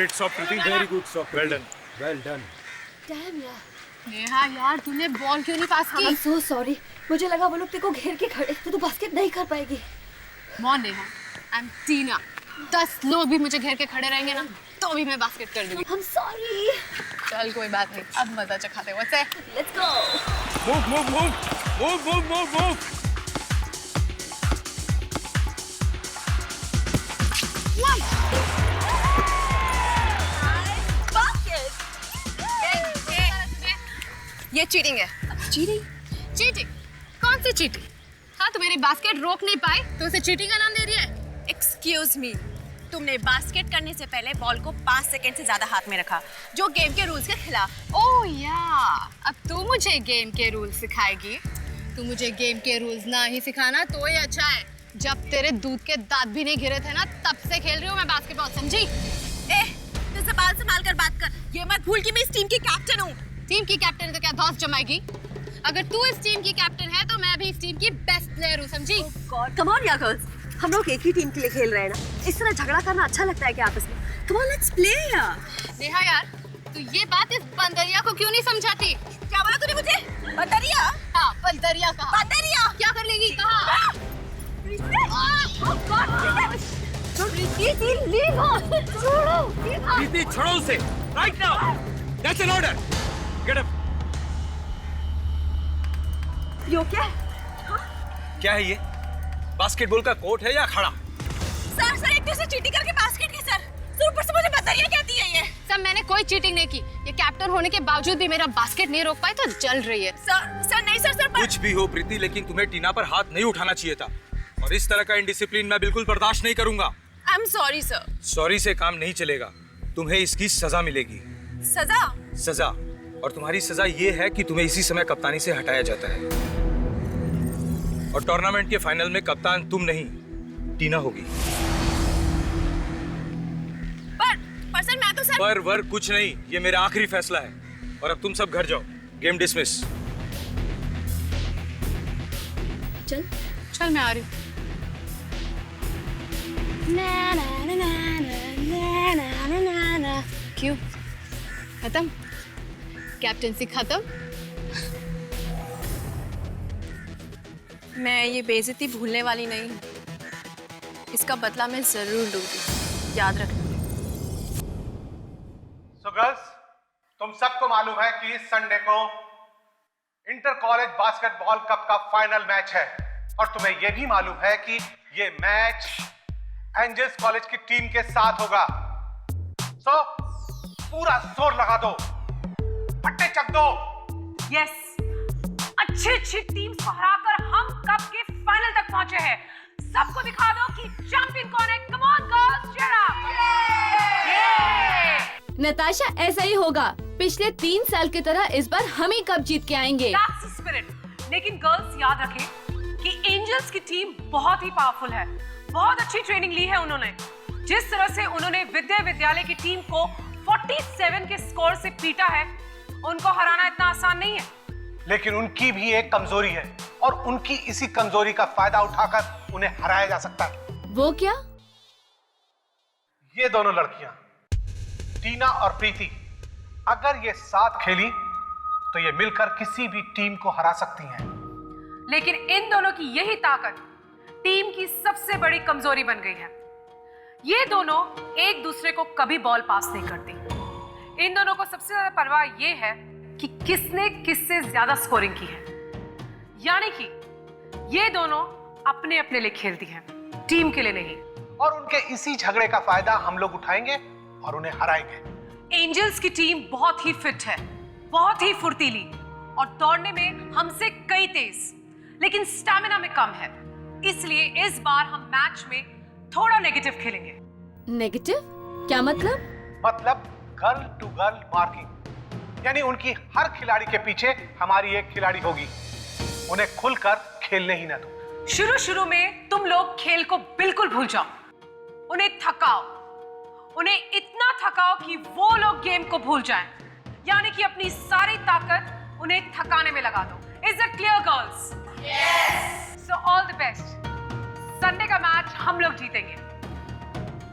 Great stop, Priti. Very good stop. Well done. Well done. Damn यार। नेहा यार तूने ball क्यों नहीं पास की? I'm so sorry. मुझे लगा वो लोग तेरे को घेर के खड़े तो तू बास्केट नहीं कर पाएगी। मॉन नेहा, I'm टीना। 10 लोग भी मुझे घेर के खड़े रहेंगे ना तो भी मैं बास्केट कर दूंगी। I'm sorry. चल कोई बात नहीं, अब मजा चखाते हैं। What's that? Let's go. Move, move, move. Move, move, move, move. ये चीटिंग है। चीटिंग? चीटिंग? कौन सी चीटिंग? हाँ, तू मेरी बास्केट रोक नहीं पाई तो उसे चीटिंग का नाम दे रही है? एक्सक्यूज मी, तुमने बास्केट करने से पहले बॉल को 5 सेकंड से ज्यादा हाथ में रखा, जो गेम के रूल्स के खिलाफ। ओह या, अब तू मुझे गेम के रूल्स सिखाएगी? तू मुझे गेम के रूल्स ना ही सिखाना तो ही अच्छा है। जब तेरे दूध के दांत भी नहीं गिरे थे ना, तब से खेल रही हूँ मैं बास्केटबॉल, समझी? तू ज़बान संभाल कर बात कर। ये मत भूल कि मैं इस टीम की कैप्टन हूँ। टीम की कैप्टन तो क्या धौंस जमाएगी? अगर तू इस टीम की कैप्टन है तो मैं भी इस टीम की बेस्ट प्लेयर हूँ, समझी? गॉड, कम ऑन यार गर्ल्स, हम लोग एक ही टीम के लिए खेल रहे हैं ना। इस तरह झगड़ा करना अच्छा लगता है क्या आपस में? कम ऑन, लेट्स प्ले यार। नेहा यार, तू ये बात इस बंदरिया को क्यों नहीं समझाती? क्या बोला तूने मुझे? बंदरिया? हाँ, बंदरिया कहा। बंदरिया? क्या कर लेगी? कहा? प्रीति, छोड़ो उसे. Right now. That's an order. Get up. यो क्या? क्या है ये? बास्केटबॉल का कोर्ट है या खड़ा? सर एक दूसरे चीटिंग करके बास्केट की सर ऊपर से मुझे बंदरिया कहती है ये। सर मैंने कोई चीटिंग नहीं की। ये कैप्टन होने के बावजूद भी मेरा बास्केट नहीं रोक पाई तो जल रही है। सर नहीं सर कुछ भी हो प्रीति, लेकिन तुम्हें टीना पर हाथ नहीं उठाना चाहिए था। और इस तरह का इंडिसिप्लिन मैं बिल्कुल बर्दाश्त नहीं करूंगा। I am sorry sir. Sorry से काम नहीं चलेगा, तुम्हें इसकी सजा मिलेगी। सजा? सजा, और तुम्हारी सजा ये है कि तुम्हें इसी समय कप्तानी से हटाया जाता है। और टूर्नामेंट के फाइनल में कप्तान तुम नहीं, टीना होगी। पर सर मैं तो सर। पर वर कुछ नहीं, ये मेरा आखिरी फैसला है। और अब तुम सब घर जाओ, गेम डिसमिस। चल मैं आ रही हूँ। क्यों? खत्म? कैप्टनसी खत्म? मैं ये बेइज्जती भूलने वाली नहीं हूँ। इसका बदला मैं जरूर लूंगी, याद रखना। So girls, तुम सबको मालूम है कि इस संडे को इंटर कॉलेज बास्केटबॉल कप का फाइनल मैच है। और तुम्हें यह भी मालूम है कि ये मैच एंजल्स कॉलेज की टीम के साथ होगा। So पूरा जोर लगा दो, फट्टे चक दो। यस, अच्छी टीम्स को हराकर हम कप के फाइनल तक पहुंचे हैं। सबको दिखा दो कि चैंपियन कौन है। Come on girls, cheer up. Natasha, ऐसा ही होगा। पिछले 3 साल की तरह इस बार हम ही कप जीत के आएंगे। That's the spirit. लेकिन गर्ल्स याद रखें कि एंजल्स की टीम बहुत ही पावरफुल है। बहुत अच्छी ट्रेनिंग ली है उन्होंने। जिस तरह से उन्होंने विद्यालय की टीम को 47 के स्कोर से पीटा है, उनको हराना इतना आसान नहीं है। लेकिन उनकी भी एक कमजोरी है और उनकी इसी कमजोरी का फायदा उठाकर उन्हें हराया जा सकता है। वो क्या? ये दोनों लड़कियां, टीना और प्रीति, अगर ये साथ खेली तो ये मिलकर किसी भी टीम को हरा सकती हैं। लेकिन इन दोनों की यही ताकत टीम की सबसे बड़ी कमजोरी बन गई है। ये दोनों एक दूसरे को कभी बॉल पास नहीं करती। इन दोनों को सबसे ज्यादा परवाह ये है कि किसने किससे ज्यादा स्कोरिंग की है। यानी कि ये दोनों अपने अपने लिए खेलती हैं, टीम के लिए नहीं। और उनके इसी झगड़े का फायदा हम लोग उठाएंगे और उन्हें हराएंगे। एंजल्स की टीम बहुत ही फिट है, बहुत ही फुर्तीली और दौड़ने में हमसे कई तेज, लेकिन स्टैमिना में कम है। इसलिए इस बार हम मैच में थोड़ा नेगेटिव खेलेंगे। नेगेटिव? क्या मतलब? मतलब गर्ल टू गर्ल मार्किंग, यानी उनकी हर खिलाड़ी के पीछे हमारी एक खिलाड़ी होगी। उन्हें खुलकर खेलने ही ना दो। शुरू में तुम लोग खेल को बिल्कुल भूल जाओ। उन्हें थकाओ, उन्हें इतना थकाओ कि वो लोग गेम को भूल जाएं। यानी कि अपनी सारी ताकत उन्हें थकाने में लगा दो। Is it clear girls? Yes. So all the best. Sunday का मैच हम लोग जीतेंगे।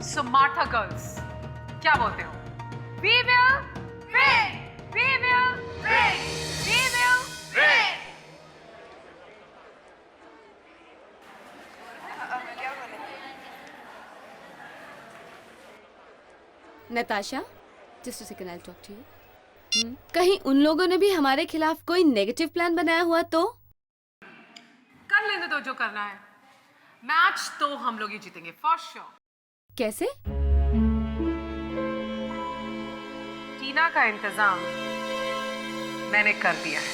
सो मार्था गर्ल्स, क्या बोलते हो? We will win! We will win! We will win! Natasha, just a second, I'll talk to you. कहीं उन लोगों ने भी हमारे खिलाफ कोई नेगेटिव प्लान बनाया हुआ तो? कर लेने दो जो करना है। मैच तो हम लोग ही जीतेंगे फॉर श्योर। कैसे? टीना का इंतजाम मैंने कर दिया है।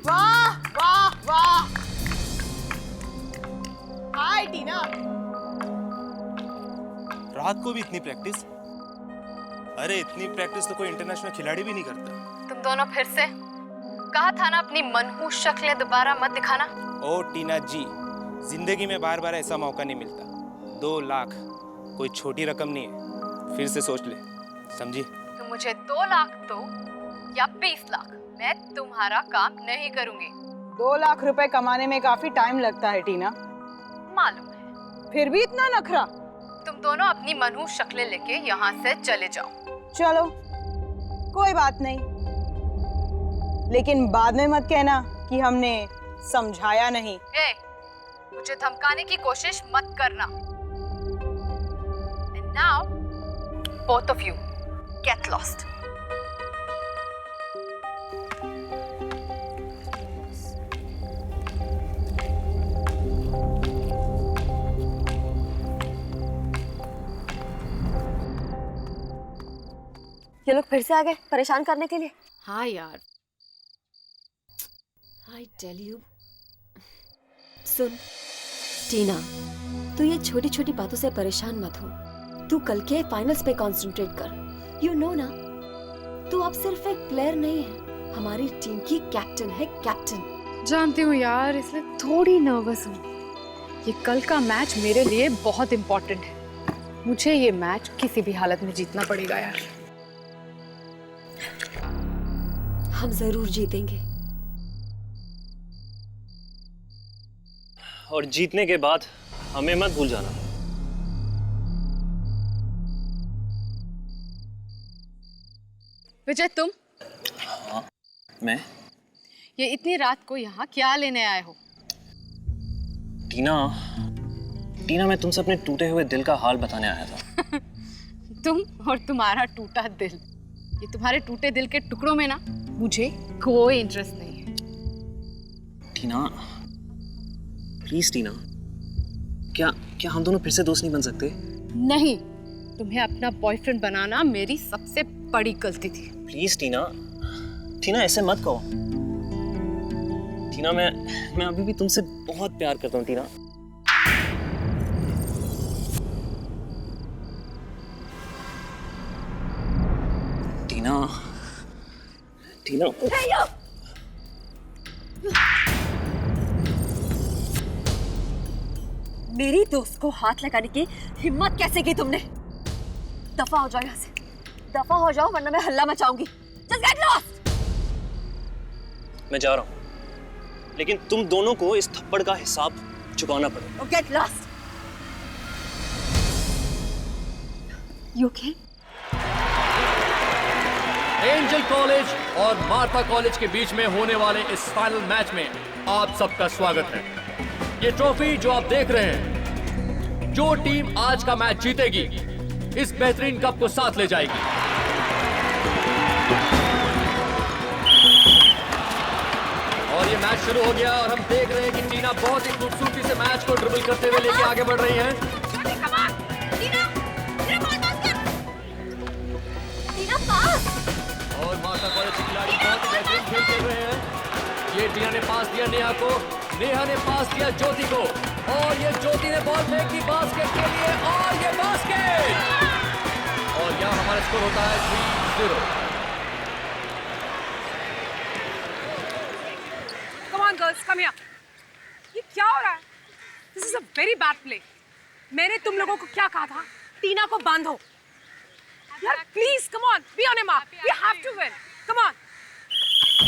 वाह वाह वाह, हाय टीना। रात को भी इतनी प्रैक्टिस? अरे इतनी प्रैक्टिस तो कोई इंटरनेशनल खिलाड़ी भी नहीं करता। तुम दोनों फिर से कहा था ना अपनी मनहूस शक्लें दोबारा मत दिखाना। ओ टीना जी, जिंदगी में बार बार ऐसा मौका नहीं मिलता। 2 लाख कोई छोटी रकम नहीं है, फिर से सोच ले, समझी? तुम मुझे 2 लाख दो या 20 लाख, मैं तुम्हारा काम नहीं करूंगी। 2 लाख रुपए कमाने में काफी टाइम लगता है टीना। मालूम है। फिर भी इतना नखरा? तुम दोनों अपनी मनहूस शक्लें लेके यहाँ से चले जाओ। चलो कोई बात नहीं, लेकिन बाद में मत कहना कि हमने समझाया नहीं। ए, मुझे धमकाने की कोशिश मत करना। And now, both of you, get lost. ये लोग फिर से आ गए परेशान करने के लिए। हाँ यार, I tell you. सुन टीना, तू ये छोटी छोटी बातों से परेशान मत हो। तू कल के फाइनल्स पे कंसंट्रेट कर। यू नो ना, तू अब सिर्फ एक प्लेयर नहीं है, हमारी टीम की कैप्टन है, कैप्टन। जानती हूँ यार, इसलिए थोड़ी नर्वस हूँ। ये कल का मैच मेरे लिए बहुत इम्पोर्टेंट है। मुझे ये मैच किसी भी हालत में जीतना पड़ेगा यार। हम जरूर जीतेंगे। और जीतने के बाद हमें मत भूल जाना। विजय, तुम? हाँ, मैं? ये इतनी रात को यहाँ क्या लेने आए हो? टीना, मैं तुमसे अपने टूटे हुए दिल का हाल बताने आया था। तुम और तुम्हारा टूटा दिल, ये तुम्हारे टूटे दिल के टुकड़ों में ना मुझे कोई इंटरेस्ट नहीं है। टीना, प्लीज टीना, क्या हम दोनों फिर से दोस्त नहीं बन सकते? नहीं, तुम्हें अपना बॉयफ्रेंड बनाना मेरी सबसे बड़ी गलती थी। प्लीज टीना, ऐसे मत कहो। टीना, मैं अभी भी तुमसे बहुत प्यार करता हूँ टीना। टीना, मेरी दोस्त को हाथ लगाने की हिम्मत कैसे की तुमने? दफा हो जाओ यहाँ से, दफा हो जाओ, वरना मैं हल्ला मचाऊंगी। Just get lost! मैं जा रहा हूँ, लेकिन तुम दोनों को इस थप्पड़ का हिसाब चुकाना पड़ेगा। Oh, get lost! You okay? Angel college और मार्था कॉलेज के बीच में होने वाले इस फाइनल मैच में आप सबका स्वागत है। ये ट्रॉफी जो आप देख रहे हैं, जो टीम आज का मैच जीतेगी इस बेहतरीन कप को साथ ले जाएगी। और ये मैच शुरू हो गया और हम देख रहे हैं कि टीना बहुत ही खूबसूरती से मैच को ड्रिबल करते हुए लेके आगे बढ़ रही हैं। और मार्था कॉलेज के खिलाड़ी बहुत ही बेहतरीन खेल खेल रहे हैं। ये टीना ने पास दिया नेहा को, नेहा ने पास दिया ज्योति को, और ये ज्योति ने बॉल फेंक दी बास्केट के लिए, और ये बास्केट! और यहाँ हमारा स्कोर होता है 3-0। Come on girls, come here. ये क्या वेरी बैड प्ले। मैंने तुम लोगों को क्या कहा था? टीना को बांधो। यार please come on, be on your mark, we have to win, come on.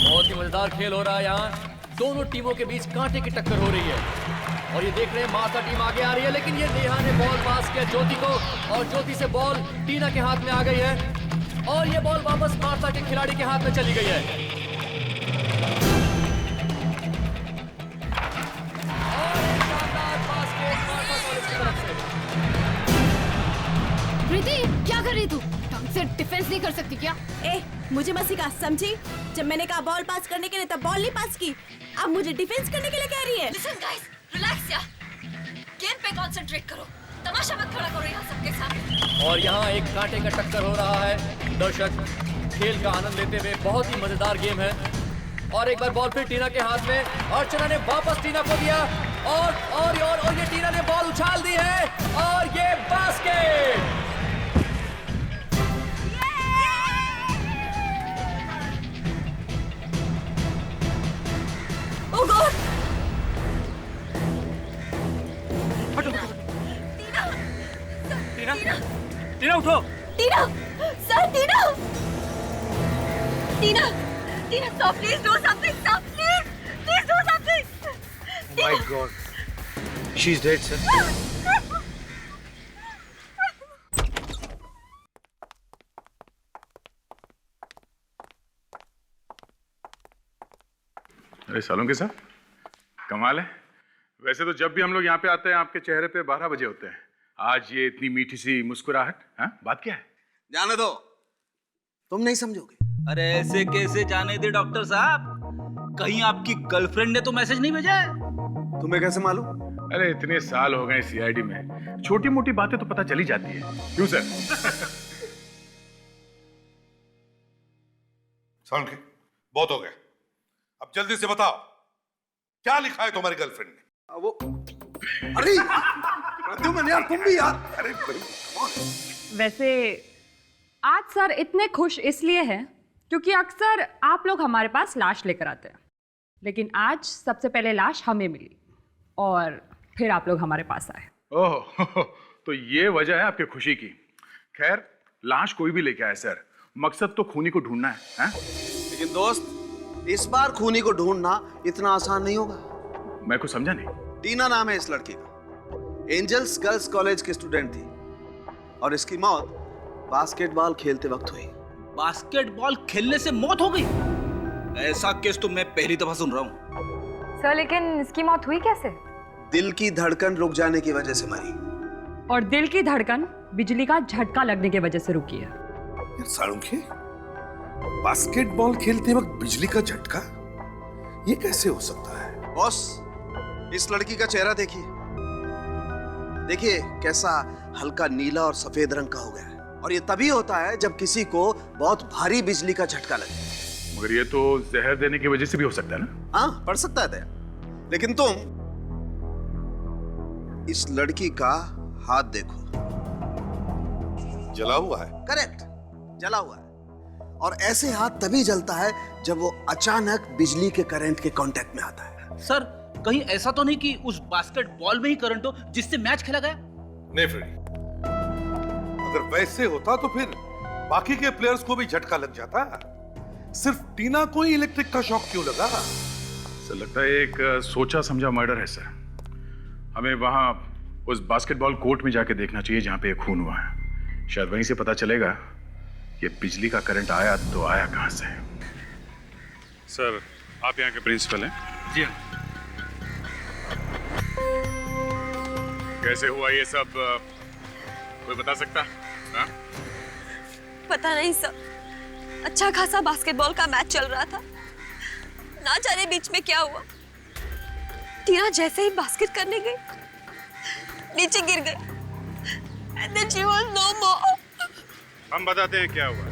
बहुत ही मजेदार खेल हो रहा है यहाँ। दोनों टीमों के बीच कांटे की टक्कर हो रही है और ये देख रहे हैं मासा टीम आगे आ रही है, लेकिन ये नेहा ने बॉल पास किया ज्योति को और ज्योति से बॉल टीना के हाथ में आ गई है और ये बॉल वापस मासा के खिलाड़ी के हाथ में चली गई है। और एक शानदार बास्केट मासा कॉलेज की तरफ से। प्रीति क्या कर रही तू? ढंग से डिफेंस नहीं कर सकती क्या? ए, मुझे मत सिखा, समझी? जब मैंने कहा बॉल पास करने के लिए तब बॉल नहीं पास की, अब मुझे डिफेंस करने के लिए कह रही है। लिसन गाइस, रिलैक्स यार, गेम पे कंसंट्रेट करो, तमाशा मत खड़ा करो यहाँ सबके सामने। और यहाँ एक कांटे का टक्कर हो रहा है। दर्शक खेल का आनंद लेते हुए, बहुत ही मजेदार गेम है। और एक बार बॉल फिर टीना के हाथ में, अर्चना ने वापस टीना को दिया और ये टीना ने बॉल उछाल दी है और ये बास्केट। Oh God! टीना उठो। Tina, sir, Tina, Tina, Tina, stop, please do something, stop, please do something. Oh my God, she's dead, sir. अरे सालों के साथ कमाल है। वैसे तो जब भी हम लोग यहाँ पे आते हैं आपके चेहरे पे 12 बजे होते हैं। आज ये इतनी मीठी सी मुस्कुराहट, हाँ? बात क्या है? जाने दो, तुम नहीं समझोगे। अरे ऐसे कैसे जाने दे डॉक्टर साहब? कहीं आपकी गर्लफ्रेंड ने तो मैसेज नहीं भेजा है? तुम्हें कैसे मालूम? अरे इतने साल हो गए सीआईडी में, छोटी मोटी बातें तो पता चली जाती है। क्यों सर? सालुंखे, बहुत हो गया, अब जल्दी से बताओ क्या लिखा है तुम्हारी गर्लफ्रेंड ने? वो अरे यार, तुम भी यार। अरे वैसे आज सर इतने खुश इसलिए हैं क्योंकि अक्सर आप लोग हमारे पास लाश लेकर आते हैं, लेकिन आज सबसे पहले लाश हमें मिली और फिर आप लोग हमारे पास आए। ओह, तो ये वजह है आपके खुशी की। खैर, लाश कोई भी लेके आए सर, मकसद तो खूनी को ढूंढना है? लेकिन दोस्त, इस बार खूनी को ढूंढना इतना आसान नहीं होगा। मैं कुछ समझा नहीं। टीना नाम है इस लड़की का, एंजल्स गर्ल्स कॉलेज की स्टूडेंट थी और इसकी मौत बास्केटबॉल खेलते वक्त हुई। बास्केटबॉल खेलने से मौत हो गई? ऐसा केस तो मैं पहली दफा सुन रहा हूँ। सर लेकिन इसकी मौत हुई कैसे? दिल की धड़कन रुक जाने की वजह से मरी। और दिल की धड़कन बिजली का झटका लगने की वजह से रुकी है। सालुंखे, बास्केटबॉल खेलते वक्त बिजली का झटका, ये कैसे हो सकता है? बॉस, इस लड़की का चेहरा देखिए, देखिए कैसा हल्का नीला और सफेद रंग का हो गया है। और ये तभी होता है जब किसी को बहुत भारी बिजली का झटका लगे। मगर ये तो जहर देने की वजह से भी हो सकता है ना? हाँ, पड़ सकता है दया। लेकिन तुम इस लड़की का हाथ देखो, जला हुआ है। करेक्ट, जला हुआ है। और ऐसे हाथ तभी जलता है जब वो अचानक बिजली के करंट के कांटेक्ट में आता है। सर, कहीं ऐसा तो नहीं कि उस बास्केटबॉल में ही करंट हो जिससे मैच खेला गया? नहीं फ्रेडी, अगर वैसे होता तो फिर बाकी के प्लेयर्स को भी झटका लग जाता। सिर्फ टीना को ही इलेक्ट्रिक का शॉक क्यों लगा? सर लगता है एक सोचा समझा मर्डर है सर। हमें वहां उस बास्केटबॉल कोर्ट में जाके देखना चाहिए जहां पे खून हुआ है। शायद वहीं से पता चलेगा ये बिजली का करंट आया तो आया कहां से। सर, आप यहाँ के प्रिंसिपल हैं? जी हाँ। कैसे हुआ ये सब, कोई बता सकता? हाँ? पता नहीं सर, अच्छा खासा बास्केटबॉल का मैच चल रहा था, ना जाने बीच में क्या हुआ। टीना जैसे ही बास्केट करने गई, नीचे गिर गई। And then she was no more. हम बताते हैं क्या हुआ।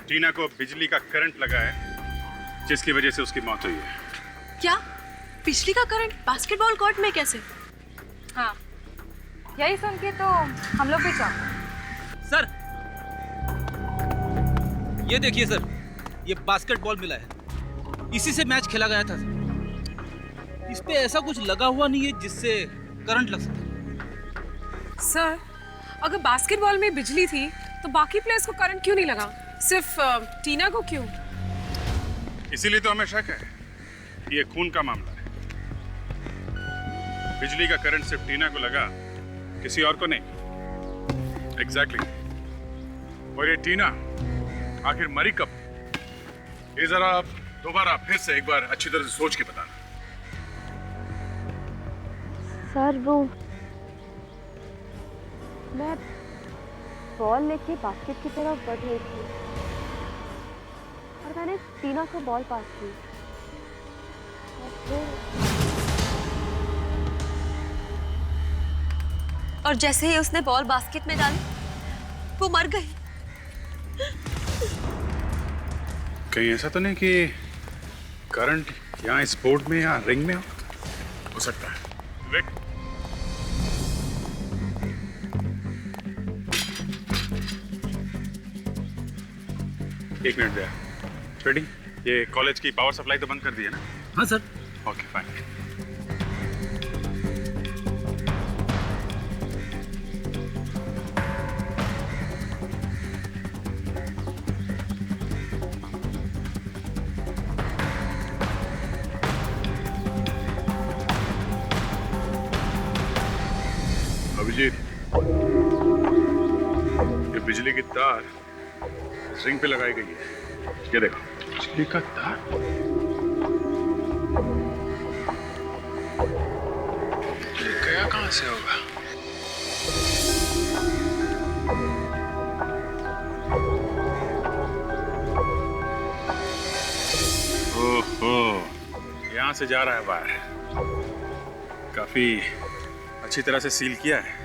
टीना को बिजली का करंट लगा है जिसकी वजह से उसकी मौत हुई है। क्या? बिजली का करंट बास्केटबॉल कोर्ट में कैसे? हाँ, यही सुन के तो हम लोग भी चाहते। सर, ये देखिए सर, ये बास्केटबॉल मिला है, इसी से मैच खेला गया था। इस पे ऐसा कुछ लगा हुआ नहीं है जिससे करंट लग सके। सर, अगर बास्केटबॉल में बिजली थी तो बाकी प्लेयर्स को करंट क्यों नहीं लगा, सिर्फ टीना को क्यों? इसीलिए तो हमें शक है ये खून का मामला है। बिजली का करंट सिर्फ टीना को लगा, किसी और को नहीं। एग्जैक्टली। और ये टीना आखिर मरी कब? ये जरा आप दोबारा फिर से एक बार अच्छी तरह से सोच के बताना। सर वो मैं बॉल लेके बास्केट की तरफ बढ़ रही थी और मैंने टीना को बॉल पास की और जैसे ही उसने बॉल बास्केट में डाली वो मर गई। कहीं ऐसा तो नहीं कि करंट यहाँ इस बोर्ड में या रिंग में हो सकता है। विक, एक मिनट दे। रेडी? ये कॉलेज की पावर सप्लाई तो बंद कर दी है ना? हाँ सर। Okay fine. अभिजीत, ये बिजली की तार रिंग पे लगाई गई है। ये देखो, बिजली का तार। ये गया कहां से होगा? ओहो, यहां से जा रहा है बाहर। काफी अच्छी तरह से सील किया है।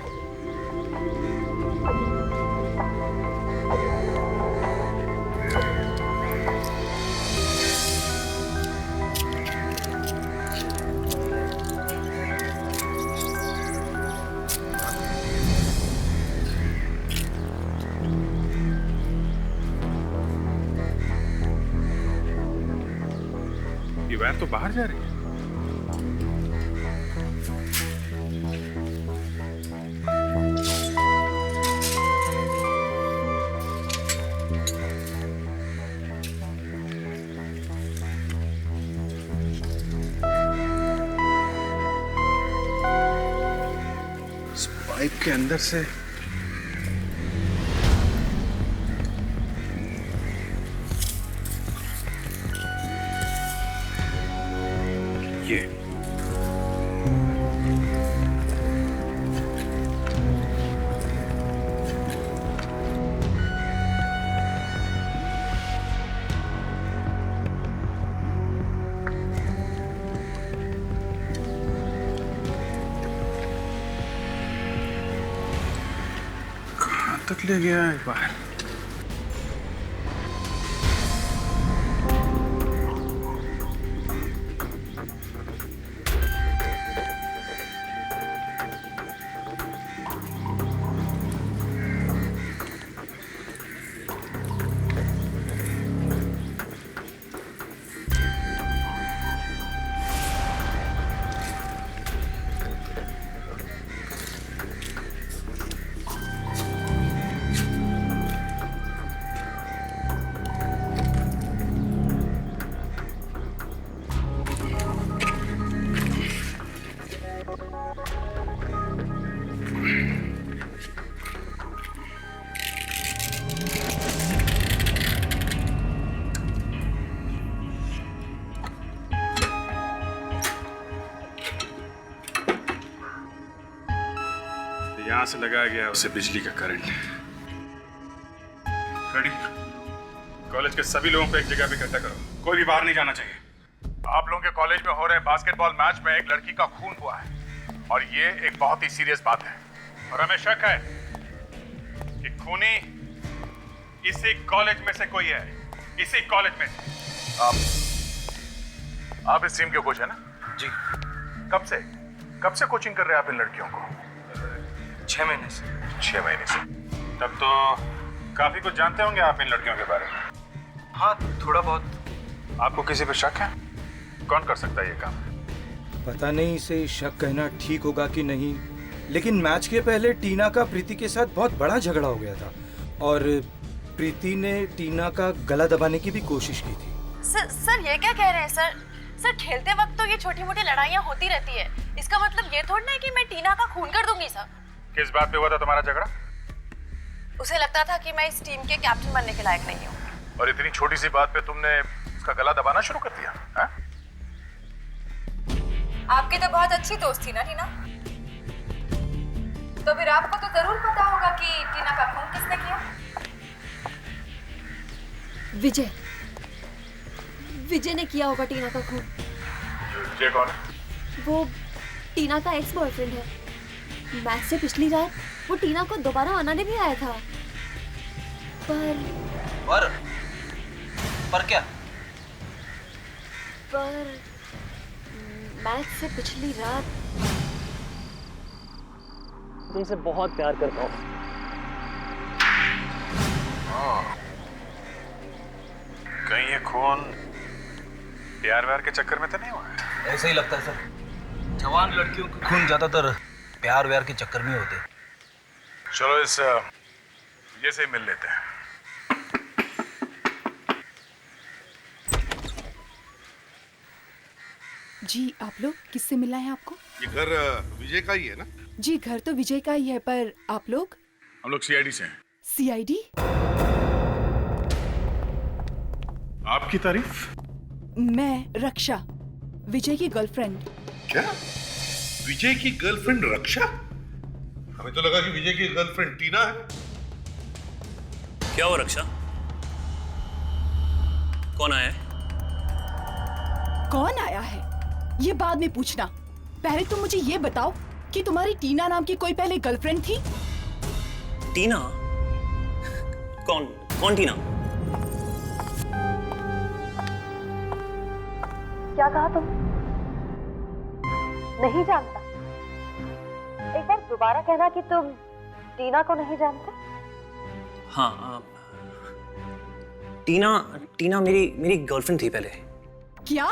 ये वायर तो बाहर जा रही है। पाइप के अंदर से ये तक ले गया है बाहर। यहां से लगाया गया उसे बिजली का करंट। रेडी? कॉलेज के सभी लोगों को एक जगह पे इकट्ठा करो, कोई भी बाहर नहीं जाना चाहिए। आप लोगों के कॉलेज में हो रहे बास्केटबॉल मैच में एक लड़की का खून हुआ है और ये एक बहुत ही सीरियस बात है और हमें शक है कि खूनी इसी कॉलेज में से कोई है। इसी कॉलेज में आप इस टीम के कोच है ना? जी। कब से कोचिंग कर रहे हैं आप इन लड़कियों को? 6 महीने से। 6 महीने से? तब तो काफी कुछ जानते होंगे आप इन लड़कियों के बारे में। हाँ, थोड़ा बहुत। आपको किसी पे शक है? कौन कर सकता है ये काम? पता नहीं इसे शक कहना ठीक होगा कि नहीं, लेकिन मैच के पहले टीना का प्रीति के साथ बहुत बड़ा झगड़ा हो गया था और प्रीति ने टीना का गला दबाने की भी कोशिश की थी। सर ये क्या कह रहे हैं सर? सर खेलते वक्त तो ये छोटी मोटी लड़ाइयाँ होती रहती है, इसका मतलब ये थोड़ा है कि मैं टीना का खून कर दूंगी सर। किस बात पे हुआ था तुम्हारा झगड़ा? उसे लगता था कि मैं इस टीम के कैप्टन बनने के लायक नहीं हूँ। और इतनी छोटी सी बात पे तुमने उसका गला दबाना शुरू कर दिया? हा? आपकी तो बहुत अच्छी दोस्त थी ना टीना, तो फिर आपको तो जरूर पता होगा कि टीना का खून किसने किया। विजय ने किया होगा टीना का खून। विजय कौन है? वो टीना का एक्स बॉयफ्रेंड है। मैच से पिछली रात वो टीना को दोबारा मनाने भी आया था, पर क्या? पर मैच से पिछली रात तुमसे बहुत प्यार करता हूँ। कहीं ये खून प्यार व्यार के चक्कर में तो नहीं हुआ है? ऐसे ही लगता है सर, जवान लड़कियों के खून ज्यादातर प्यार व्यार के चक्कर में होते हैं। चलो इस ये से मिल लेते हैं। जी आप लोग किससे मिलना है आपको? ये घर विजय का ही है ना? जी घर तो विजय का ही है, पर आप लोग? हम लोग सीआईडी से हैं। सीआईडी? आपकी तारीफ? मैं रक्षा, विजय की गर्लफ्रेंड। क्या? विजय की गर्लफ्रेंड रक्षा? हमें तो लगा कि विजय की गर्लफ्रेंड टीना है। क्या हो रक्षा? कौन आया है? कौन आया है ये बाद में पूछना, पहले तुम मुझे ये बताओ कि तुम्हारी टीना नाम की कोई पहले गर्लफ्रेंड थी? टीना? कौन टीना? क्या कहा तुम? नहीं जानता? एक बार दोबारा कहना कि तुम टीना को नहीं जानते। हाँ, टीना मेरी गर्लफ्रेंड थी पहले। क्या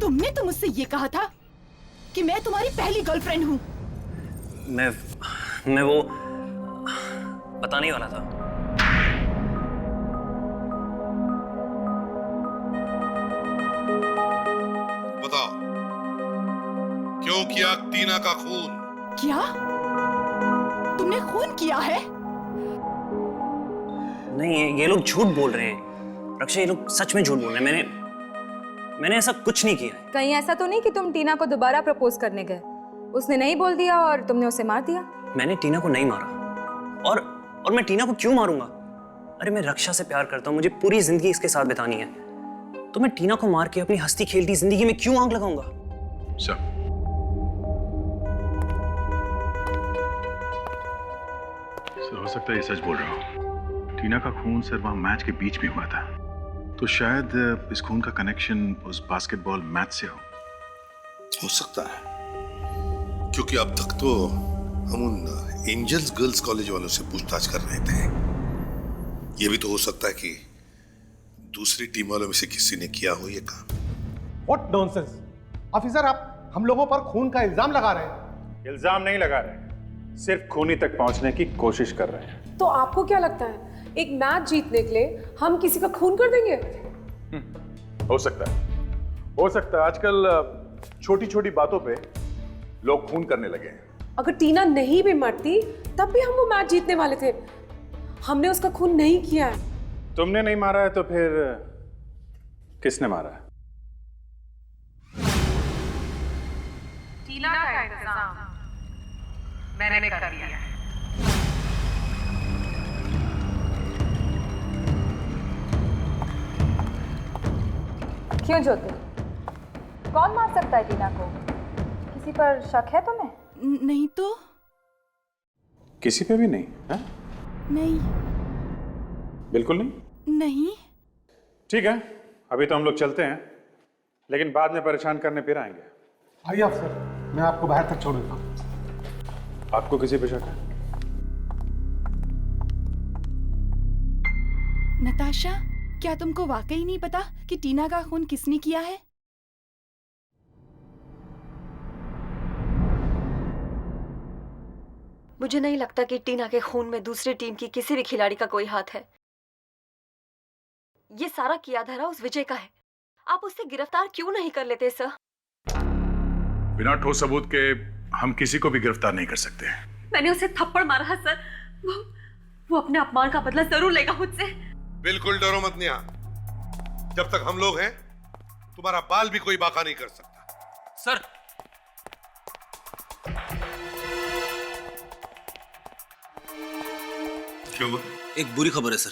तुमने तो मुझसे ये कहा था कि मैं तुम्हारी पहली गर्लफ्रेंड हूँ? मैं वो बताने वाला था। बताओ क्यों किया टीना का खून? क्या तुमने खून किया है? नहीं, ये लोग झूठ बोल रहे हैं रक्षा, ये लोग सच में झूठ बोल रहे हैं। मैंने ऐसा कुछ नहीं किया। कहीं ऐसा तो नहीं कि तुम टीना को दोबारा प्रपोज करने गए, उसने नहीं बोल दिया और तुमने उसे मार दिया? मैंने टीना को नहीं मारा। और मैं टीना को क्यों मारूंगा? अरे मैं रक्षा से प्यार करता हूँ, मुझे पूरी जिंदगी इसके साथ बितानी है, तो मैं टीना को मार के अपनी हंसती खेलती जिंदगी में क्यों आग लगाऊंगा? सर हो सकता है ये सच बोल रहा हूँ। टीना का खून सर वहां मैच के बीच में हुआ था, तो शायद इस खून का कनेक्शन उस बास्केटबॉल मैच से हो सकता है, क्योंकि अब तक तो हम उन एंजल्स गर्ल्स कॉलेज वालों से पूछताछ कर रहे थे। यह भी तो हो सकता है कि दूसरी टीम वालों में से किसी ने किया हो ये काम। व्हाट नॉनसेंस ऑफिसर, आप हम लोगों पर खून का इल्जाम लगा रहे हैं। इल्जाम नहीं लगा रहे, सिर्फ खूनी तक पहुंचने की कोशिश कर रहे हैं। तो आपको क्या लगता है एक मैच जीतने के लिए हम किसी का खून कर देंगे? हो सकता है आजकल छोटी छोटी बातों पे लोग खून करने लगे हैं। अगर टीना नहीं भी मरती तब भी हम वो मैच जीतने वाले थे। हमने उसका खून नहीं किया है। तुमने नहीं मारा है तो फिर किसने मारा है? टीना का इंतजाम मैंने कर दिया है। क्यों ज्योति, कौन मार सकता है टीना को? किसी पर शक है तुम्हें? नहीं तो। किसी पे भी नहीं है? नहीं। बिल्कुल नहीं? नहीं। ठीक है, अभी तो हम लोग चलते हैं, लेकिन बाद में परेशान करने फिर आएंगे। आइए अफसर, मैं आपको बाहर तक छोड़ देता हूँ। आपको किसी पे शक है? नताशा, क्या तुमको वाकई नहीं पता कि टीना का खून किसने किया है? मुझे नहीं लगता कि टीना के खून में दूसरी टीम की किसी भी खिलाड़ी का कोई हाथ है। ये सारा किया धरा उस विजय का है। आप उससे गिरफ्तार क्यों नहीं कर लेते सर? बिना ठोस सबूत के हम किसी को भी गिरफ्तार नहीं कर सकते। मैंने उसे थप्पड़ मारा है सर। वो अपने अपमान का बदला जरूर लेगा मुझसे। बिल्कुल डरो मत नेहा, जब तक हम लोग हैं तुम्हारा बाल भी कोई बाका नहीं कर सकता। सर क्यों? एक बुरी खबर है सर,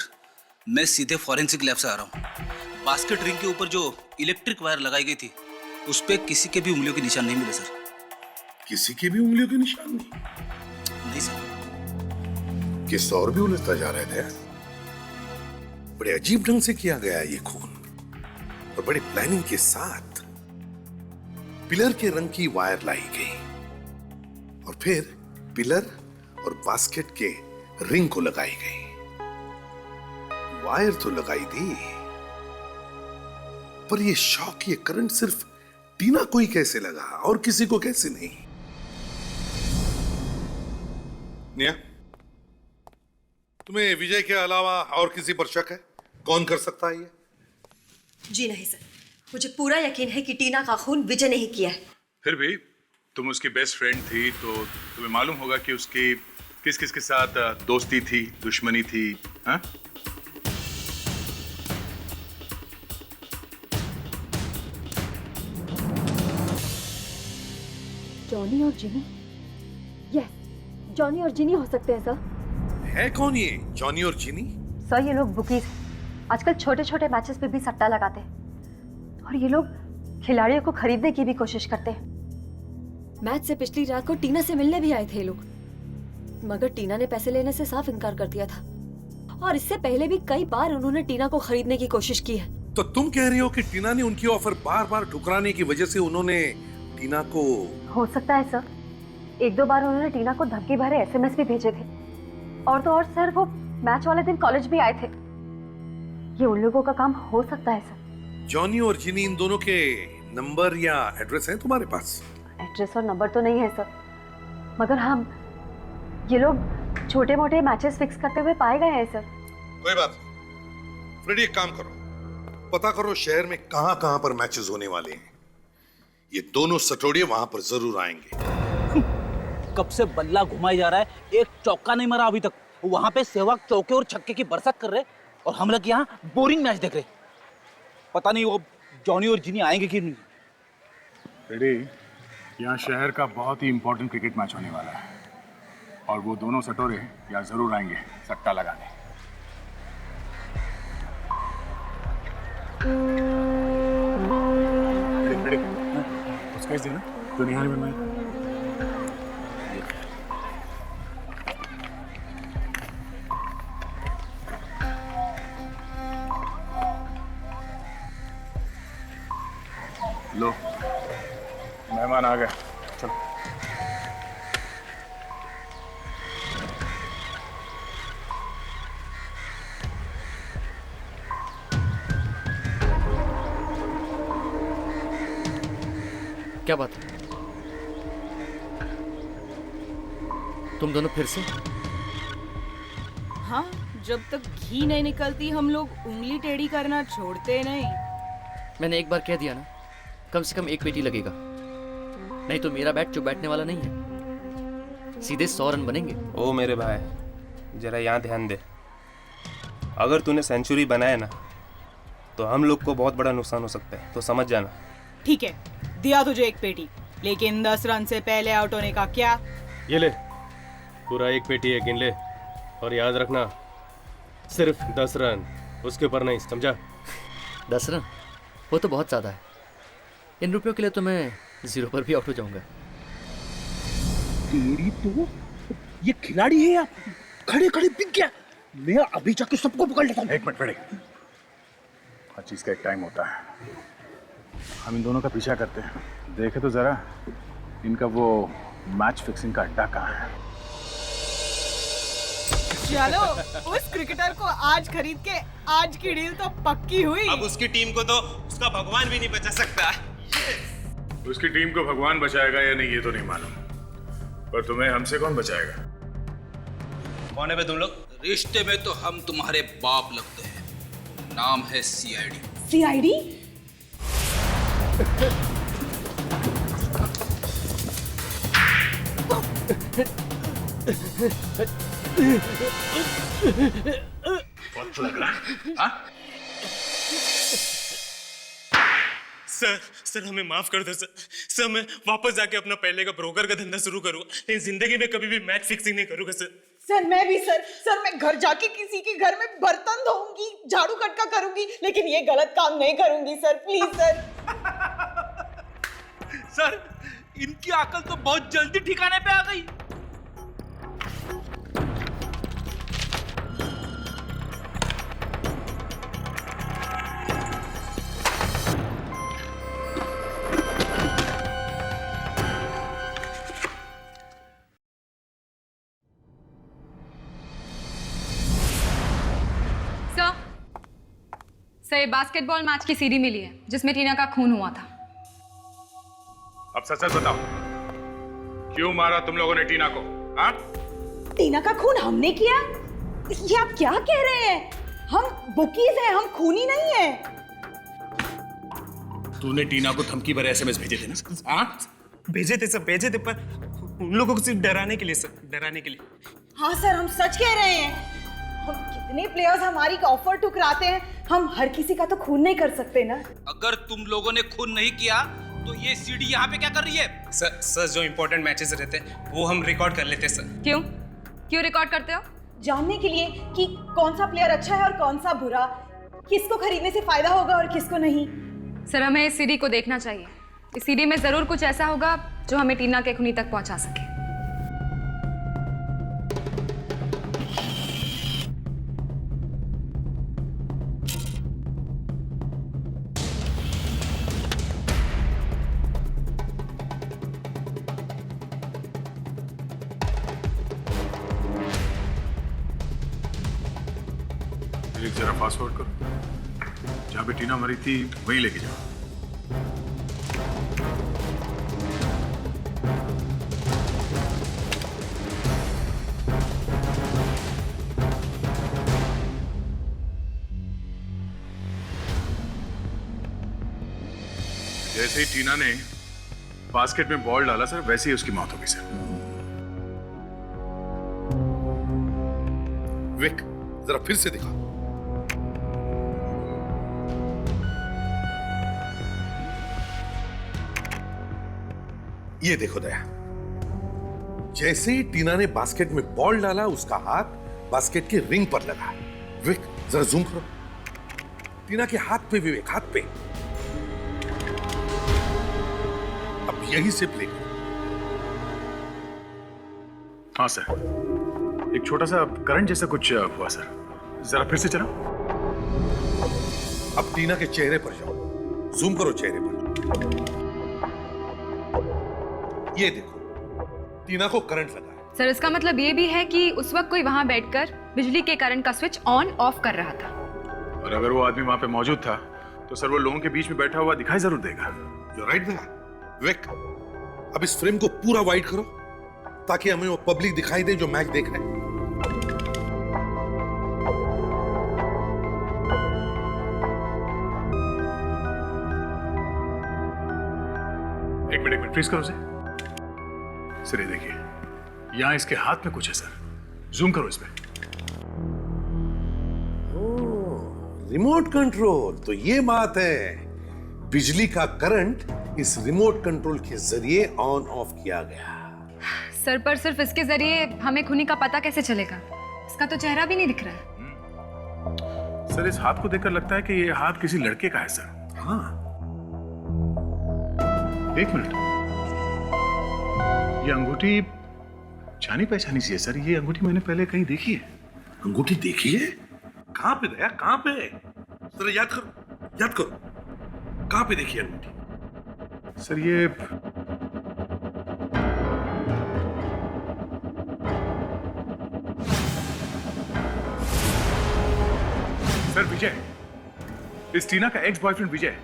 मैं सीधे फॉरेंसिक लैब से आ रहा हूँ। बास्केट रिंग के ऊपर जो इलेक्ट्रिक वायर लगाई गई थी उस पे किसी के भी उंगलियों के निशान नहीं मिले सर। किसी के भी उंगलियों के निशान नहीं सर। किस और भी उलझता जा रहे थे। बड़े अजीब ढंग से किया गया ये खून और बड़ी प्लानिंग के साथ पिलर के रंग की वायर लाई गई और फिर पिलर और बास्केट के रिंग को लगाई गई। वायर तो लगाई दी, पर ये शॉक, ये करंट सिर्फ टीना को ही कैसे लगा और किसी को कैसे नहीं? निया, तुम्हें विजय के अलावा और किसी पर शक है? कौन कर सकता है ये? जी नहीं सर, मुझे पूरा यकीन है कि टीना का खून विजय नहीं किया है। फिर भी तुम उसकी बेस्ट फ्रेंड थी तो तुम्हें मालूम होगा कि उसकी किस किस के साथ दोस्ती थी, दुश्मनी थी। हाँ? जॉनी और जिनी? यस, जॉनी और जिनी हो सकते हैं सर। है कौन ये जॉनी और जिनी? सर ये लोग बुकीज हैं। आजकल छोटे छोटे मैचेस पे भी सट्टा लगाते हैं और ये लोग खिलाड़ियों को खरीदने की भी कोशिश करते हैं। मैच से पिछली रात को टीना से मिलने भी आए थे लोग, मगर टीना ने पैसे लेने से साफ इनकार कर दिया था और इससे पहले भी कई बार उन्होंने टीना को खरीदने की कोशिश की है। तो तुम कह रही हो कि टीना ने उनकी ऑफर बार बार ठुकराने की वजह से उन्होंने टीना को? हो सकता है सर, एक दो बार उन्होंने टीना को धमकी भरे एसएमएस भी भेजे थे और तो और सर वो मैच वाले दिन कॉलेज भी आए थे। ये उन लोगों का काम हो सकता है सर। जॉनी और जिनी, इन दोनों के नंबर या एड्रेस है तुम्हारे पास? एड्रेस और नंबर तो नहीं है सर, मगर हम ये लोग छोटे मोटे मैचेस फिक्स करते हुए पाए गए हैं सर। कोई बात नहीं, फ्रेडी एक काम करो, पता करो शहर में कहां कहां पर मैचेस होने वाले हैं। ये दोनों सटोड़िए वहां पर जरूर आएंगे। कब से बल्ला घुमाई जा रहा है, एक चौका नहीं मारा अभी तक। वहां पे सहवाग चौके और छक्के की बरसात कर रहे और हम लोग यहाँ बोरिंग मैच देख रहे। पता नहीं वो जॉनी और जिनी आएंगे कि नहीं। फ्रेडी, यहाँ शहर का बहुत ही इंपॉर्टेंट क्रिकेट मैच होने वाला है और वो दोनों सटोरे यहाँ जरूर आएंगे सट्टा लगाने। उसका इस देना तो निहाल में मैं लो, मेहमान आ गए, चलो। क्या बात है? तुम दोनों फिर से? हाँ, जब तक घी नहीं निकलती हम लोग उंगली टेढ़ी करना छोड़ते नहीं। मैंने एक बार कह दिया ना, कम से कम एक पेटी लगेगा, नहीं तो मेरा बैट चुप बैठने वाला नहीं है। सीधे 100 रन बनेंगे। ओ मेरे भाई, जरा यहाँ ध्यान दे। अगर तूने सेंचुरी बनाया ना तो हम लोग को बहुत बड़ा नुकसान हो सकता है, तो समझ जाना। ठीक है, दिया तुझे एक पेटी, लेकिन 10 रन से पहले आउट होने का क्या? ये ले, पूरा एक पेटी है, गिन ले और याद रखना सिर्फ 10 रन, उसके ऊपर नहीं, समझा? 10 रन? वो तो बहुत ज़्यादा है। इन रुपयों के लिए तो मैं 0 पर भी आउट हो जाऊंगा। तेरी तो ये खिलाड़ी है या खड़े खड़े बिक गया। मैं अभी जाके सबको पकड़ लेता हूँ। एक मिनट फ्रेडी, हर चीज का एक टाइम होता है। हम इन दोनों का पीछा करते हैं, देखे तो जरा इनका वो मैच फिक्सिंग का अड्डा कहाँ है। चलो, उस क्रिकेटर को आज खरीद के आज की डील तो पक्की हुई। अब उसकी टीम को तो उसका भगवान भी नहीं बचा सकता। उसकी टीम को भगवान बचाएगा या नहीं ये तो नहीं मालूम, पर तुम्हें हमसे कौन बचाएगा? कौन है बे तुम लोग? रिश्ते में तो हम तुम्हारे बाप लगते हैं। नाम है सीआईडी। सीआईडी? वक्त लग रहा है, हाँ? सर हमें माफ कर दो सर मैं वापस जाके अपना पहले का ब्रोकर का धंधा शुरू करूंगा, लेकिन जिंदगी में कभी भी मैच फिक्सिंग नहीं करूंगा सर। सर मैं भी सर मैं घर जाके किसी के घर में बर्तन धोऊंगी, झाड़ू कटका करूंगी, लेकिन ये गलत काम नहीं करूंगी सर, प्लीज सर। सर इनकी अकल तो बहुत जल्दी ठिकाने पे आ गई। सर बास्केटबॉल मैच की सीडी मिली है जिसमें टीना का खून हुआ था। अब सच सच बताओ, क्यों मारा तुम लोगों ने टीना को? हाँ? टीना का खून हमने किया? ये आप क्या कह रहे हैं? हम बुकीज हैं, हम खूनी नहीं है। तूने टीना को धमकी भरे एसएमएस भेजे थे ना? हाँ? भेजे थे सर, भेजे थे, पर उन लोगों को सिर्फ डराने के लिए सर, डराने के लिए। हाँ सर हम सच कह रहे हैं। हम कितने प्लेयर्स हमारी ऑफर ठुकराते हैं, हम हर किसी का तो खून नहीं कर सकते ना। अगर तुम लोगों ने खून नहीं किया तो ये सीडी यहाँ पे क्या कर रही है? सर जो इंपॉर्टेंट मैचेस रहते हैं वो हम रिकॉर्ड कर लेते हैं सर। क्यों रिकॉर्ड करते हो? जानने के लिए कि कौन सा प्लेयर अच्छा है और कौन सा बुरा, किसको खरीदने से फायदा होगा और किसको नहीं। सर हमें इस सीडी को देखना चाहिए। इस सीडी में जरूर कुछ ऐसा होगा जो हमें टीना के खूनी तक पहुंचा सके। जरा फास्ट फॉरवर्ड करो, जहाँ पे टीना मरी थी वहीं लेके जाओ। जैसे ही टीना ने बास्केट में बॉल डाला सर, वैसे ही उसकी मौत हो गई सर। विक, जरा फिर से दिखा। ये देखो दया, जैसे ही टीना ने बास्केट में बॉल डाला उसका हाथ बास्केट के रिंग पर लगा। विक जरा जूम करो, टीना के हाथ पे विवेक, हाथ पे। अब यही से प्ले करो। हाँ सर, एक छोटा सा करंट जैसा कुछ हुआ सर, जरा फिर से चला। अब टीना के चेहरे पर जाओ, जूम करो चेहरे पर। ये देखो, टीना को करंट लगा है। सर इसका मतलब ये भी है कि उस वक्त कोई वहां बैठकर बिजली के करंट का स्विच ऑन ऑफ कर रहा था। और अगर वो आदमी वहां पे मौजूद था तो सर वो लोगों के बीच में बैठा हुआ दिखाई जरूर देगा। You're right there. विक, अब इस फ्रेम को पूरा वाइड करो ताकि हमें वो पब्लिक दिखाई दे जो मैच देख रहे हैं। एक मिनट फ्रीज करो सर, ये देखिए, यहां इसके हाथ में कुछ है सर, जूम करो इसमें। रिमोट कंट्रोल, तो ये बात है। बिजली का करंट इस रिमोट कंट्रोल के जरिए ऑन ऑफ किया गया। सर पर सिर्फ इसके जरिए हमें खूनी का पता कैसे चलेगा? इसका तो चेहरा भी नहीं दिख रहा है। सर इस हाथ को देखकर लगता है कि ये हाथ किसी लड़के का है सर। हाँ, एक मिनट, ये अंगूठी जानी पहचानी सी है सर। ये अंगूठी मैंने पहले कहीं देखी है। अंगूठी देखी है? कहां पे दया, कहां पे? जरा याद करो, कहां पे देखी अंगूठी? सर ये सर विजय, इस टीना का एक्स बॉयफ्रेंड विजय,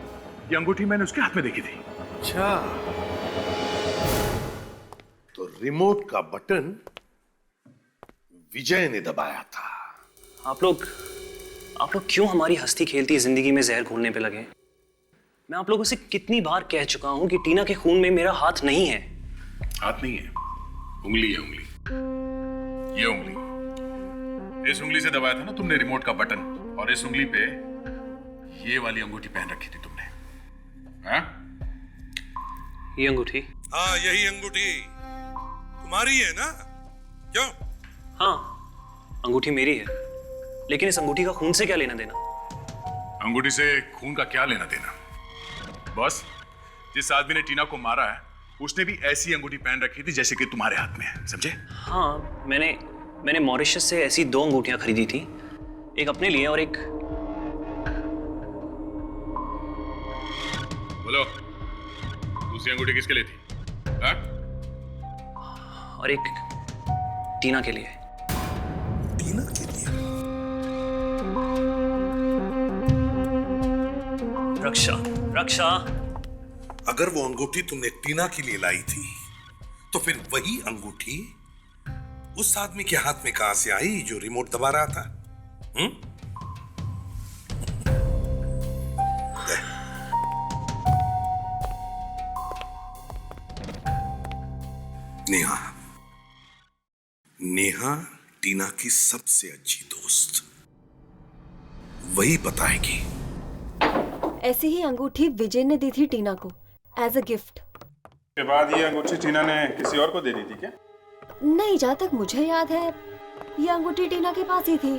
ये अंगूठी मैंने उसके हाथ में देखी थी। अच्छा, तो रिमोट का बटन विजय ने दबाया था। आप लोग क्यों हमारी हंसती खेलती जिंदगी में जहर घोलने पे लगे? मैं आप लोगों से कितनी बार कह चुका हूं कि टीना के खून में मेरा हाथ नहीं है। हाथ नहीं है, उंगली है, उंगली। ये उंगली, इस उंगली से दबाया था ना तुमने रिमोट का बटन, और इस उंगली पे ये वाली अंगूठी पहन रखी थी तुमने। हाँ? ये अंगूठी? हाँ, यही अंगूठी तुम्हारी है ना? क्यों? हाँ, अंगूठी मेरी है, लेकिन इस अंगूठी का खून से क्या लेना देना? अंगूठी से खून का क्या लेना देना? बॉस, जिस आदमी ने टीना को मारा है उसने भी ऐसी अंगूठी पहन रखी थी जैसे कि तुम्हारे हाथ में है, समझे? हाँ, मैंने मॉरिशस से ऐसी 2 अंगूठियां खरीदी थी, एक अपने लिए और एक... बोलो, दूसरी अंगूठी किसके लिए थी? हाँ? और एक टीना के लिए। टीना के लिए? रक्षा। अगर वो अंगूठी तुमने टीना के लिए लाई थी, तो फिर वही अंगूठी उस आदमी के हाथ में कहां से आई जो रिमोट दबा रहा था? नेहा टीना की सबसे अच्छी दोस्त, वही बताएगी। ऐसी ही अंगूठी विजय ने दी थी टीना को एज अ गिफ्ट। के बाद ये अंगूठी टीना ने किसी और को दे दी थी क्या? नहीं, जहाँ तक मुझे याद है ये अंगूठी टीना के पास ही थी।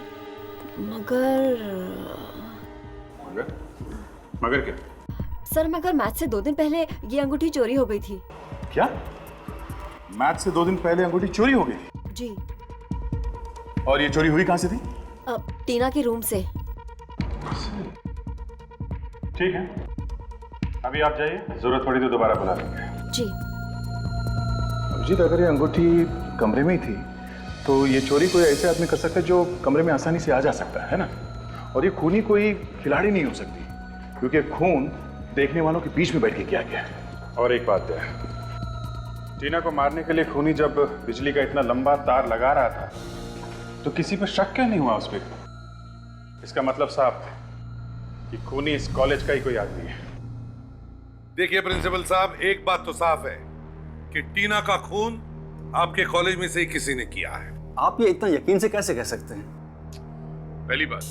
मगर क्या? सर, मगर मैच से 2 दिन पहले ये अंगूठी चोरी हो गई थी। क्या? मैच से 2 दिन पहले अंगूठी चोरी हो गई थी? जी। और ये चोरी हुई कहां से थी? टीना के रूम से। ठीक है, अभी आप जाइए, जरूरत पड़ी तो दोबारा बुला लेंगे। जी। अभिजीत, अगर ये अंगूठी कमरे में ही थी तो ये चोरी कोई ऐसे आदमी कर सकता है जो कमरे में आसानी से आ जा सकता है ना? और ये खूनी कोई खिलाड़ी नहीं हो सकती, क्योंकि खून देखने वालों के बीच में बैठ के किया गया है। और एक बात है, टीना को मारने के लिए खूनी जब बिजली का इतना लंबा तार लगा रहा था तो किसी पर शक क्यों नहीं हुआ उस पर? इसका मतलब साफ है कि खूनी इस कॉलेज का ही कोई आदमी है। देखिए प्रिंसिपल साहब, एक बात तो साफ है कि टीना का खून आपके कॉलेज में से ही किसी ने किया है। आप ये इतना यकीन से कैसे कह सकते हैं? पहली बात,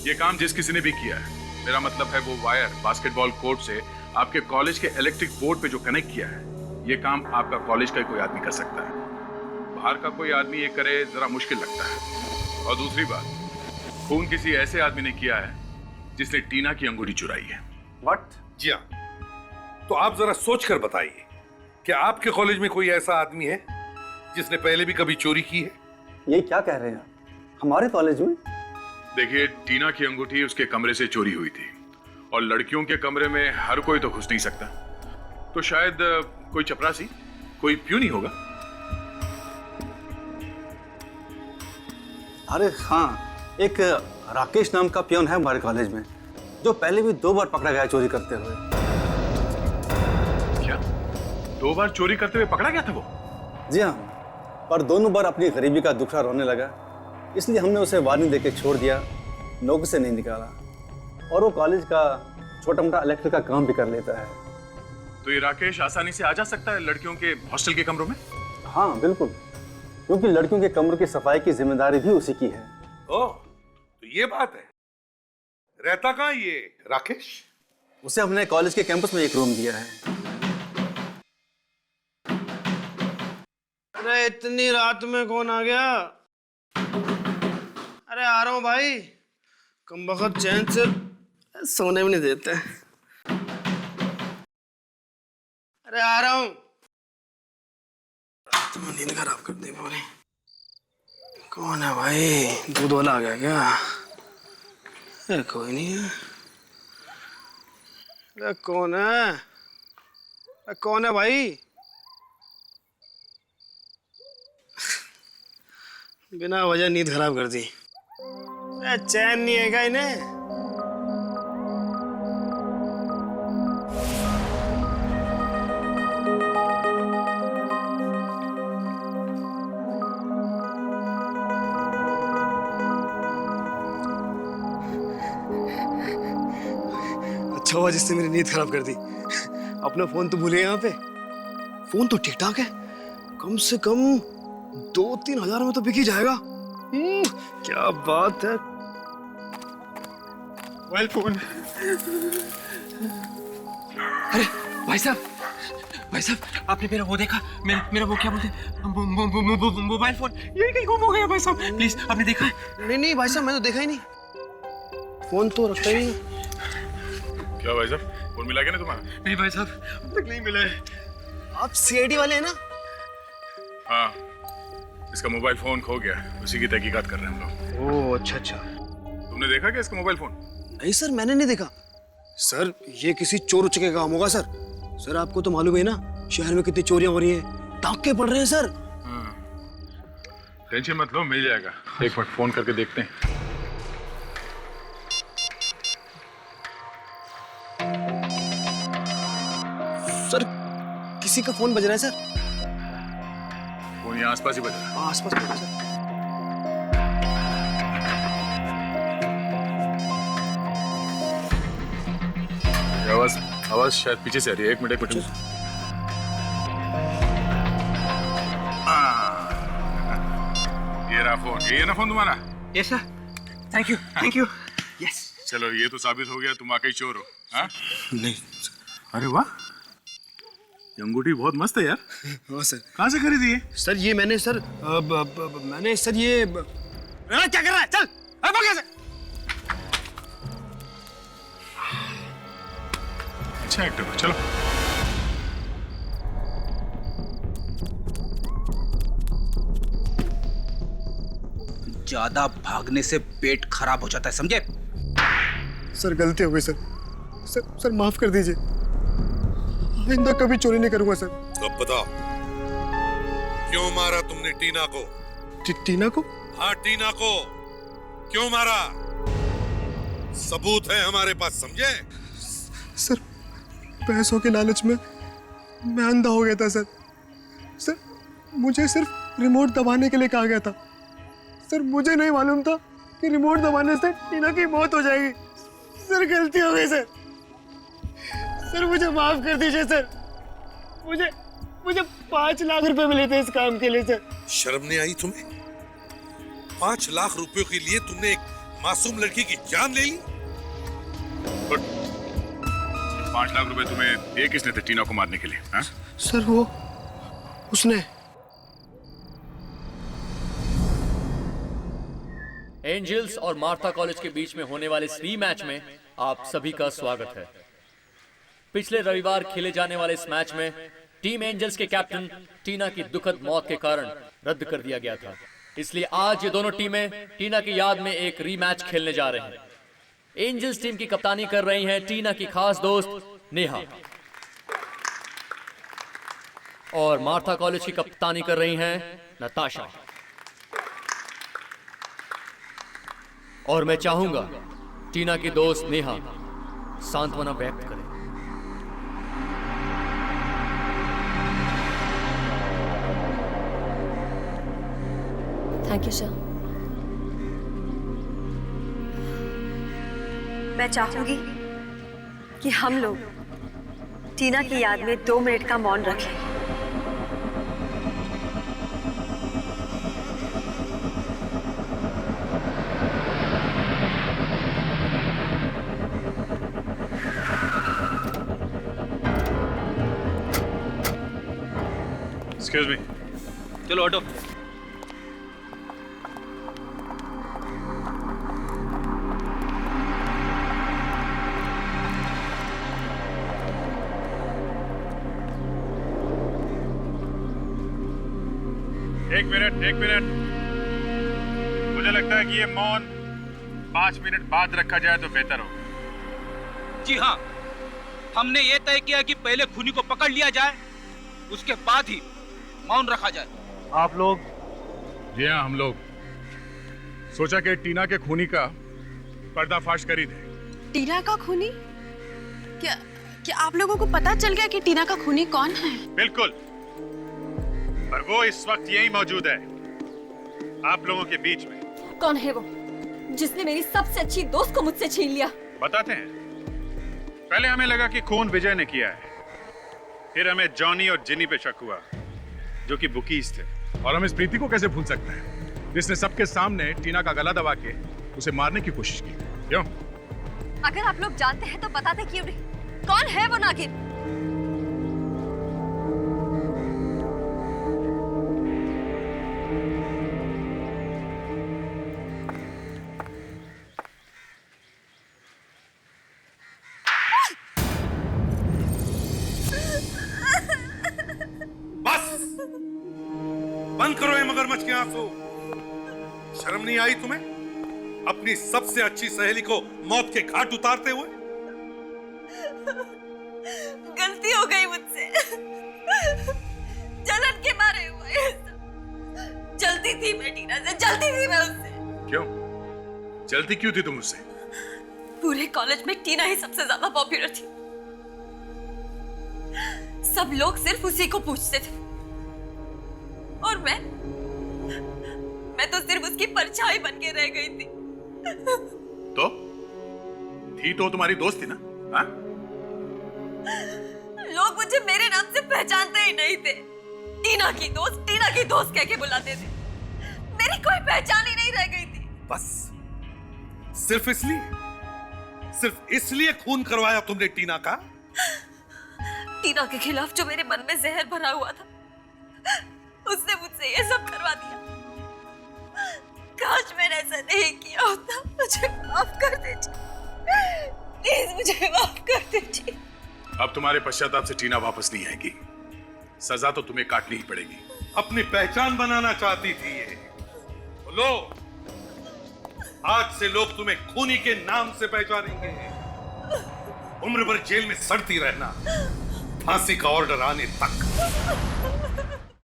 ये काम जिस किसी ने भी किया है, मेरा मतलब है वो वायर बास्केटबॉल कोर्ट से आपके कॉलेज के इलेक्ट्रिक बोर्ड पे जो कनेक्ट किया है, ये काम आपका कॉलेज का ही कोई आदमी कर सकता है। बाहर का कोई आदमी ये करे जरा मुश्किल लगता है। और दूसरी बात, खून किसी ऐसे आदमी ने किया है जिसने टीना की अंगूठी चुराई है। व्हाट? जी हाँ, तो आप जरा सोच कर बताइए, क्या आपके कॉलेज में कोई ऐसा आदमी है जिसने पहले भी कभी चोरी की है? ये क्या कह रहे हैं हमारे कॉलेज में? देखिए, टीना की अंगूठी उसके कमरे से चोरी हुई थी, और लड़कियों के कमरे में हर कोई तो घुस नहीं सकता, तो शायद कोई चपरासी, कोई प्यून ही होगा। अरे हाँ, एक राकेश नाम का पियोन है हमारे कॉलेज में, जो पहले भी 2 बार पकड़ा गया चोरी करते हुए। क्या? 2 बार चोरी करते हुए पकड़ा गया था वो? जी हाँ, पर दोनों बार अपनी गरीबी का दुखड़ा रोने लगा, इसलिए हमने उसे वार्निंग देके छोड़ दिया, नौकरी से नहीं निकाला। और वो कॉलेज का छोटा मोटा इलेक्ट्रिक का काम भी कर लेता है। तो ये राकेश आसानी से आ जा सकता है लड़कियों के हॉस्टल के कमरों में? हाँ बिल्कुल, क्योंकि लड़कियों के कमरों की सफाई की जिम्मेदारी भी उसी की है। ओह, तो ये बात है। रहता कहाँ ये राकेश? उसे हमने कॉलेज के कैंपस में एक रूम दिया है। अरे इतनी रात में कौन आ गया? अरे आ रहा हूँ भाई, कमबख्त चैन से सोने भी नहीं देते। अरे आ रहा हूँ। तुम नींद खराब कर दी पूरी। कौन है भाई? दूध वाला आ गया क्या? अरे कोई नहीं है। अरे कौन है? अरे कौन है भाई? बिना वजह नींद खराब कर दी। अरे चैन नहीं है क्या इन्हें? अच्छा हुआ जिसने मेरी नींद खराब कर दी। अपना फोन तो भूले यहाँ पे। फोन तो ठीक ठाक है, कम से कम 2-3 हजार में तो बिक ही जाएगा। क्या बात है। Mobile phone. अरे भाई साहब आपने मेरा वो देखा? मेरा वो क्या बोलते हैं, मोबाइल फोन यही कहीं गुम हो गया भाई साहब, प्लीज आपने देखा है? नहीं भाई साहब, मैंने तो देखा ही नहीं, फोन तो रखता ही नहीं। क्या भाई साहब, फोन मिला क्या ना तुम्हारा? नहीं भाई साहब, अब तक नहीं मिला है। आप सीआईडी वाले हैं ना? हाँ, इसका मोबाइल फोन खो गया, उसी की तहकीकात कर रहे हैं हम लोग। ओह अच्छा। तुमने देखा क्या इसका मोबाइल फोन? नहीं सर, मैंने नहीं देखा। सर ये किसी चोर उच्च का काम होगा सर। सर आपको तो मालूम है ना शहर में कितनी चोरियां हो रही हैं, डाके पड़ रहे हैं सर। टेंशन मत लो, मिल जाएगा। एक मिनट फोन करके देखते हैं। सर किसी का फोन बज रहा है सर। फोन यहाँ आसपास ही बज रहा है। आसपास बज रहा है सर। आवाज शायद पीछे से आ रही है। एक मिनट ये रहा फोन। ये ना फोन तुम्हारा? Yes sir, thank you. Yes. चलो ये तो साबित हो गया तुम वाकई चोर हो। हाँ? नहीं। अरे वाह, ये अंगूठी बहुत मस्त है यार। हाँ सर। कहाँ से खरीदी है? सर ये मैंने सर मैंने सर ये क्या कर रहा है? चल भाग यहाँ से। अच्छा एक्टर हो, चलो। ज्यादा भागने से पेट खराब हो जाता है, समझे? सर गलती हो गई सर। सर माफ कर दीजिए, आइंदा कभी चोरी नहीं करूंगा सर। अब बताओ, क्यों मारा तुमने टीना को? टीना को? हाँ टीना को क्यों मारा? सबूत है हमारे पास, समझे? सर पैसों के लालच में मैं अंधा हो गया था सर। सर मुझे सिर्फ रिमोट दबाने के लिए कहा गया था। सर मुझे नहीं मालूम था कि रिमोट दबाने से टीना की मौत हो जाएगी। सर गलती हो गई सर। सर मुझे माफ कर दीजिए सर। मुझे 5 लाख रुपए मिले थे इस काम के लिए सर। शर्म नहीं आई तुम्हें? 5 लाख रुपयों के लिए तुमने एक मासूम लड़की की जान ले ली? 5 लाख रुपए तुम्हें दिए किसने थे टीना को मारने के लिए? हाँ? सर वो उसने। एंजल्स और मार्था कॉलेज के बीच में होने वाले इस रीमैच में आप सभी का स्वागत है। पिछले रविवार खेले जाने वाले इस मैच में टीम एंजल्स के कैप्टन टीना की दुखद मौत के कारण रद्द कर दिया गया था, इसलिए आज ये दोनों टीमें टीना की याद में एक रीमैच खेलने जा रहे हैं। एंजल्स टीम की कप्तानी कर रही हैं टीना की खास दोस्त नेहा, और मार्था कॉलेज की कप्तानी कर रही हैं नताशा। और मैं चाहूंगा टीना की दोस्त नेहा सांत्वना व्यक्त करे। Thank you sir. मैं चाहूंगी कि हम लोग टीना की याद में 2 मिनट का मौन रखें। Excuse me. चलो ऑटो। एक मिनट। मुझे लगता है कि ये मौन 5 मिनट बाद रखा जाए तो बेहतर हो। जी हाँ, हमने ये तय किया कि पहले खूनी को पकड़ लिया जाए, उसके बाद ही मौन रखा जाए। आप लोग? जी हाँ, हम लोग सोचा कि टीना के खूनी का पर्दाफाश कर ही दे। टीना का खूनी? क्या आप लोगों को पता चल गया कि टीना का खूनी कौन है? बिल्कुल, और वो इस वक्त यही मौजूद है आप लोगों के बीच में। कौन है वो जिसने मेरी सबसे अच्छी दोस्त को मुझसे छीन लिया? बताते हैं। पहले हमें लगा कि खून विजय ने किया है, फिर हमें जॉनी और जिनी पे शक हुआ जो कि बुकीज थे। और हम इस प्रीति को कैसे भूल सकते हैं जिसने सबके सामने टीना का गला दबा के उसे मारने की कोशिश की। क्यों? अगर आप लोग जानते हैं तो बताते क्यों नहीं? कौन है वो नागिन? बंद करो ये मगरमच्छ के आंसू। शर्म नहीं आई तुम्हें अपनी सबसे अच्छी सहेली को मौत के घाट उतारते हुए? गलती हो गई मुझसे, जलन के मारे हुए। जलती थी मैं टीना से, जलती थी मैं उससे। क्यों जलती क्यों थी तुम उससे? पूरे कॉलेज में टीना ही सबसे ज्यादा पॉपुलर थी। सब लोग सिर्फ उसी को पूछते थे और मैं तो सिर्फ उसकी परछाई बन के रह गई थी। तो तुम्हारी दोस्त थी ना? हाँ? लोग मुझे मेरे नाम से पहचानते ही नहीं थे। टीना की दोस्त कह के बुलाते थे। मेरी कोई पहचान ही नहीं रह गई थी। बस सिर्फ इसलिए खून करवाया तुमने टीना का? टीना के खिलाफ जो मेरे मन में जहर भरा हुआ था, उसने मुझसे ये सब करवा दिया। काश मैंने ऐसा नहीं किया होता। मुझे माफ कर दीजिए, प्लीज मुझे माफ कर दीजिए। अब तुम्हारे पश्चाताप से टीना वापस नहीं आएगी। सजा तो तुम्हें काटनी ही पड़ेगी। अपनी पहचान बनाना चाहती थी ये। लो, आज से लोग तुम्हें खूनी के नाम से पहचानेंगे। उम्र भर जेल में सड़ती रहना, फांसी का ऑर्डर आने तक।